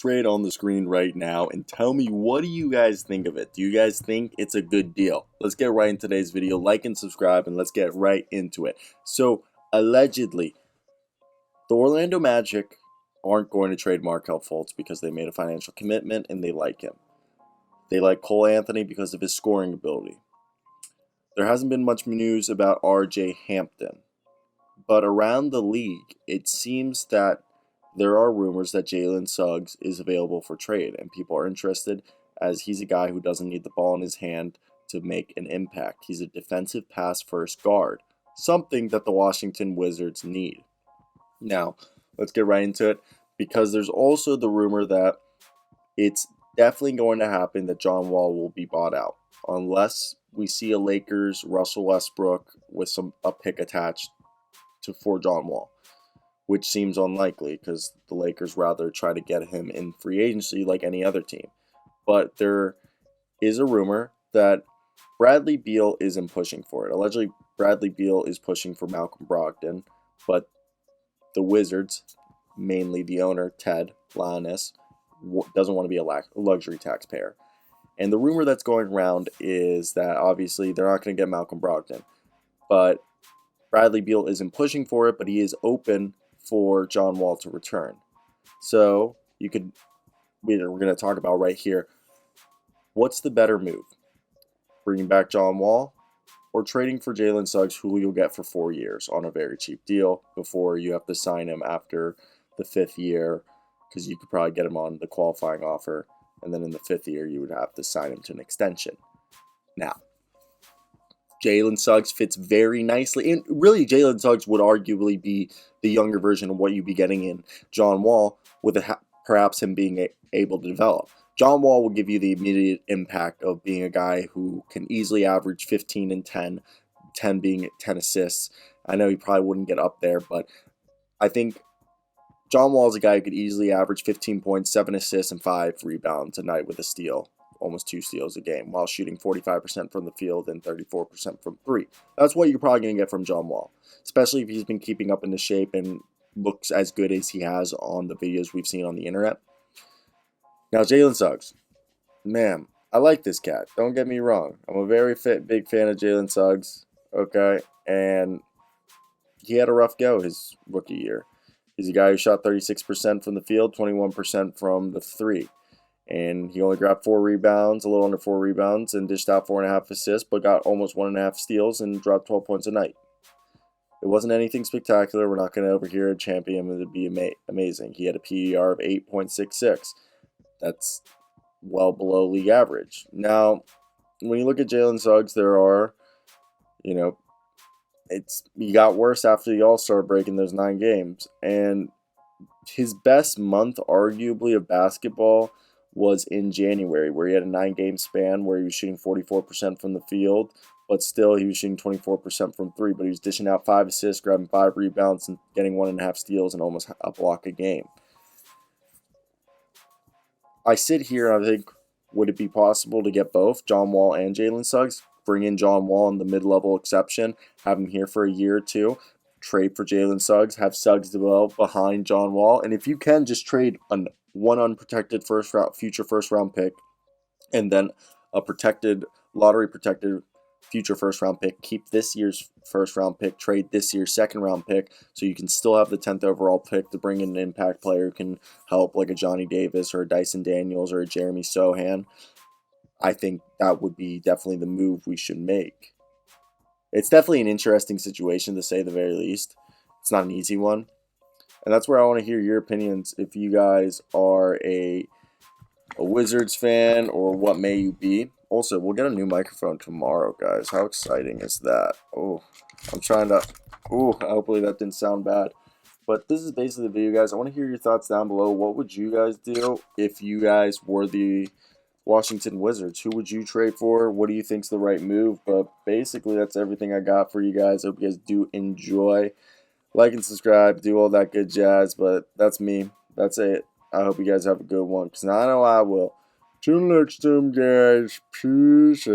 trade on the screen right now and tell me, what do you guys think of it? Do you guys think it's a good deal? Let's get right into today's video. Like and subscribe, and let's get right into it. So, allegedly, the Orlando Magic aren't going to trade Markelle Fultz because they made a financial commitment and they like him. They like Cole Anthony because of his scoring ability. There hasn't been much news about RJ Hampton, but around the league, it seems that there are rumors that Jalen Suggs is available for trade, and people are interested as he's a guy who doesn't need the ball in his hand to make an impact. He's a defensive pass-first guard, something that the Washington Wizards need. Now, let's get right into it, because there's also the rumor that it's definitely going to happen that John Wall will be bought out, unless we see a Lakers Russell Westbrook with a pick attached for John Wall, which seems unlikely because the Lakers rather try to get him in free agency like any other team. But there is a rumor that Bradley Beal isn't pushing for it. Allegedly, Bradley Beal is pushing for Malcolm Brogdon, but the Wizards, mainly the owner, Ted Leonsis, doesn't want to be a luxury taxpayer. And the rumor that's going around is that obviously they're not going to get Malcolm Brogdon, but Bradley Beal isn't pushing for it, but he is open for John Wall to return. So we're going to talk about right here, what's the better move? Bringing back John Wall or trading for Jalen Suggs, who you'll get for 4 years on a very cheap deal before you have to sign him after the 5th year, because you could probably get him on the qualifying offer, and then in the 5th year you would have to sign him to an extension. Now, Jalen Suggs fits very nicely, and really Jalen Suggs would arguably be the younger version of what you'd be getting in John Wall, with perhaps him being able to develop. John Wall will give you the immediate impact of being a guy who can easily average 15 and 10, 10 being 10 assists. I know he probably wouldn't get up there, but I think John Wall is a guy who could easily average 15 points, 7 assists, and 5 rebounds a night with a steal. Almost 2 steals a game, while shooting 45% from the field and 34% from 3. That's what you're probably going to get from John Wall, especially if he's been keeping up in the shape and looks as good as he has on the videos we've seen on the internet. Now, Jalen Suggs, man, I like this cat. Don't get me wrong. I'm a very big fan of Jalen Suggs, okay? And he had a rough go his rookie year. He's a guy who shot 36% from the field, 21% from the 3. And he only grabbed 4 rebounds, a little under 4 rebounds, and dished out 4.5 assists, but got almost 1.5 steals and dropped 12 points a night. It wasn't anything spectacular. We're not going to overhear a champion. It would be amazing. He had a PER of 8.66. That's well below league average. Now, when you look at Jalen Suggs, there are, he got worse after the All-Star break in those 9 games. And his best month, arguably, of basketball was in January, where he had a 9-game span where he was shooting 44% from the field, but still he was shooting 24% from 3, but he was dishing out 5 assists, grabbing 5 rebounds, and getting 1.5 steals and almost a block a game. I sit here and I think, would it be possible to get both John Wall and Jalen Suggs? Bring in John Wall in the mid-level exception, have him here for a year or two, trade for Jalen Suggs, have Suggs develop behind John Wall, and if you can, just trade one unprotected future first round pick, and then a lottery protected future first round pick. Keep this year's first round pick, trade this year's second round pick, so you can still have the 10th overall pick to bring in an impact player who can help, like a Johnny Davis or a Dyson Daniels or a Jeremy Sohan. I think that would be definitely the move we should make. It's definitely an interesting situation, to say the very least. It's not an easy one. And that's where I want to hear your opinions, if you guys are a Wizards fan, or what may you be. Also, we'll get a new microphone tomorrow, guys. How exciting is that? Hopefully that didn't sound bad. But this is basically the video, guys. I want to hear your thoughts down below. What would you guys do if you guys were the Washington Wizards? Who would you trade for? What do you think's the right move? But basically, that's everything I got for you guys. I hope you guys do enjoy. Like and subscribe, do all that good jazz, but that's me. That's it. I hope you guys have a good one, because I know I will. Till next time, guys. Peace out.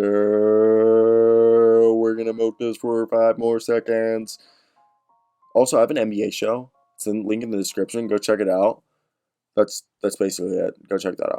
We're going to milk this for 5 more seconds. Also, I have an NBA show. It's in link in the description. Go check it out. That's basically it. Go check that out.